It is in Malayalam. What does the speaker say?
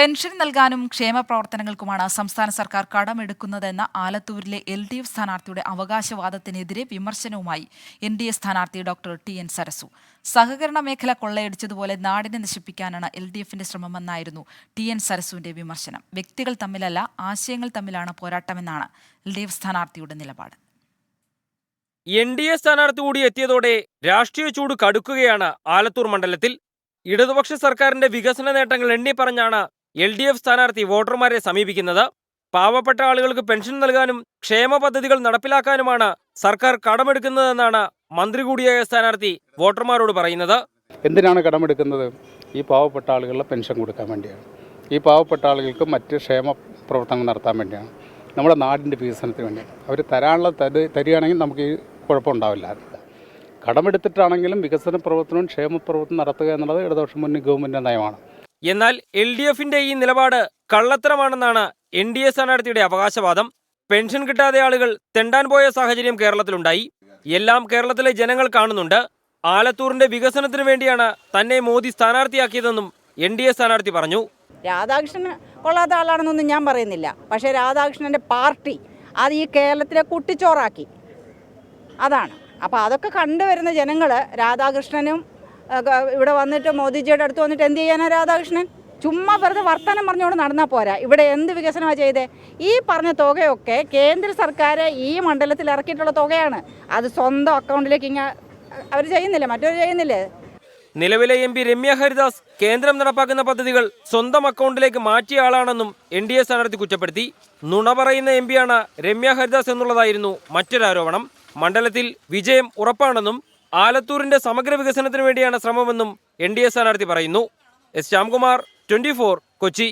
പെൻഷൻ നൽകാനും ക്ഷേമ പ്രവർത്തനങ്ങൾക്കുമാണ് സംസ്ഥാന സർക്കാർ കടമെടുക്കുന്നതെന്ന ആലത്തൂരിലെ LDF സ്ഥാനാർത്ഥിയുടെ അവകാശവാദത്തിനെതിരെ വിമർശനവുമായി NDA സ്ഥാനാർത്ഥി ഡോക്ടർ TN സരസു. സഹകരണ മേഖല കൊള്ളയടിച്ചതുപോലെ നാടിനെ നശിപ്പിക്കാനാണ് LDFന്റെ ശ്രമമെന്നായിരുന്നു TN സരസുവിന്റെ വിമർശനം. വ്യക്തികൾ തമ്മിലല്ല, ആശയങ്ങൾ തമ്മിലാണ് പോരാട്ടമെന്നാണ് LDF സ്ഥാനാർത്ഥിയുടെ നിലപാട്. NDA സ്ഥാനാർത്ഥി കൂടി എത്തിയതോടെ രാഷ്ട്രീയ ചൂട് കടുക്കുകയാണ് ആലത്തൂർ മണ്ഡലത്തിൽ. ഇടതുപക്ഷ സർക്കാരിന്റെ വികസന നേട്ടങ്ങൾ എണ്ണിപ്പറഞ്ഞാണ് LDF സ്ഥാനാർത്ഥി വോട്ടർമാരെ സമീപിക്കുന്നത്. പാവപ്പെട്ട ആളുകൾക്ക് പെൻഷൻ നൽകാനും ക്ഷേമ പദ്ധതികൾ നടപ്പിലാക്കാനുമാണ് സർക്കാർ കടമെടുക്കുന്നതെന്നാണ് മന്ത്രി കൂടിയായ സ്ഥാനാർത്ഥി വോട്ടർമാരോട് പറയുന്നത്. എന്തിനാണ് കടമെടുക്കുന്നത്? ഈ പാവപ്പെട്ട ആളുകളുടെ പെൻഷൻ കൊടുക്കാൻ വേണ്ടിയാണ്. ഈ പാവപ്പെട്ട ആളുകൾക്ക് മറ്റ് ക്ഷേമ പ്രവർത്തനങ്ങൾ നടത്താൻ വേണ്ടിയാണ്. നമ്മുടെ നാടിൻ്റെ വികസനത്തിന് വേണ്ടിയാണ്. അവർ തരികയാണെങ്കിൽ നമുക്ക് ഈ കുഴപ്പമുണ്ടാവില്ല. കടമെടുത്തിട്ടാണെങ്കിലും വികസന പ്രവർത്തനവും ക്ഷേമ പ്രവർത്തനം നടത്തുക എന്നുള്ളത് ഇടതുപക്ഷ മുന്നണി ഗവൺമെൻറ്റിൻ്റെ നയമാണ്. എന്നാൽ LDFന്റെ ഈ നിലപാട് കള്ളത്തരമാണെന്നാണ് NDA സ്ഥാനാർത്ഥിയുടെ അവകാശവാദം. പെൻഷൻ കിട്ടാതെ ആളുകൾ തെണ്ടാൻ പോയ സാഹചര്യം കേരളത്തിലുണ്ടായി. എല്ലാം കേരളത്തിലെ ജനങ്ങൾ കാണുന്നുണ്ട്. ആലത്തൂരിന്റെ വികസനത്തിന് വേണ്ടിയാണ് തന്നെ മോദി സ്ഥാനാർത്ഥിയാക്കിയതെന്നും NDA സ്ഥാനാർത്ഥി പറഞ്ഞു. രാധാകൃഷ്ണൻ കൊള്ളാത്ത ആളാണെന്നൊന്നും ഞാൻ പറയുന്നില്ല. പക്ഷേ രാധാകൃഷ്ണൻ്റെ പാർട്ടി അത് ഈ കേരളത്തിലെ കുട്ടിച്ചോറാക്കി. അതാണ്. അപ്പോൾ അതൊക്കെ കണ്ടുവരുന്ന ജനങ്ങൾ രാധാകൃഷ്ണനും ഇവിടെ വന്നിട്ട് മോദിജിയുടെ അടുത്ത് വന്നിട്ട് എന്ത് ചെയ്യാനാണ് രാധാകൃഷ്ണൻ? ചുമ്മാ വെറുതെ വർത്തമാനം പറഞ്ഞുകൊണ്ട് നടന്നാൽ പോരാ. ഇവിടെ എന്ത് വികസനമാണ് ചെയ്തത്? ഈ പറഞ്ഞ തുകയൊക്കെ കേന്ദ്ര സർക്കാർ ഈ മണ്ഡലത്തിൽ ഇറക്കിയിട്ടുള്ള തുകയാണ്. അത് സ്വന്തം അക്കൗണ്ടിലേക്ക് അവർ ചെയ്യുന്നില്ല, മറ്റവർ ചെയ്യുന്നില്ലേ? നിലവിലെ MP രമ്യ ഹരിദാസ് കേന്ദ്രം നടപ്പാക്കുന്ന പദ്ധതികൾ സ്വന്തം അക്കൗണ്ടിലേക്ക് മാറ്റിയ ആളാണെന്നും NDA സ്ഥാനാർത്ഥി കുറ്റപ്പെടുത്തി. നുണ പറയുന്ന MP-യാണ് രമ്യ ഹരിദാസ് എന്നുള്ളതായിരുന്നു മറ്റൊരാരോപണം. മണ്ഡലത്തിൽ വിജയം ഉറപ്പാണെന്നും ആലത്തൂരിന്റെ സമഗ്ര വികസനത്തിന് വേണ്ടിയാണ് ശ്രമമെന്നും NDA സ്ഥാനാർത്ഥി പറയുന്നു. S. ശ്യാംകുമാർ, 24, കൊച്ചി.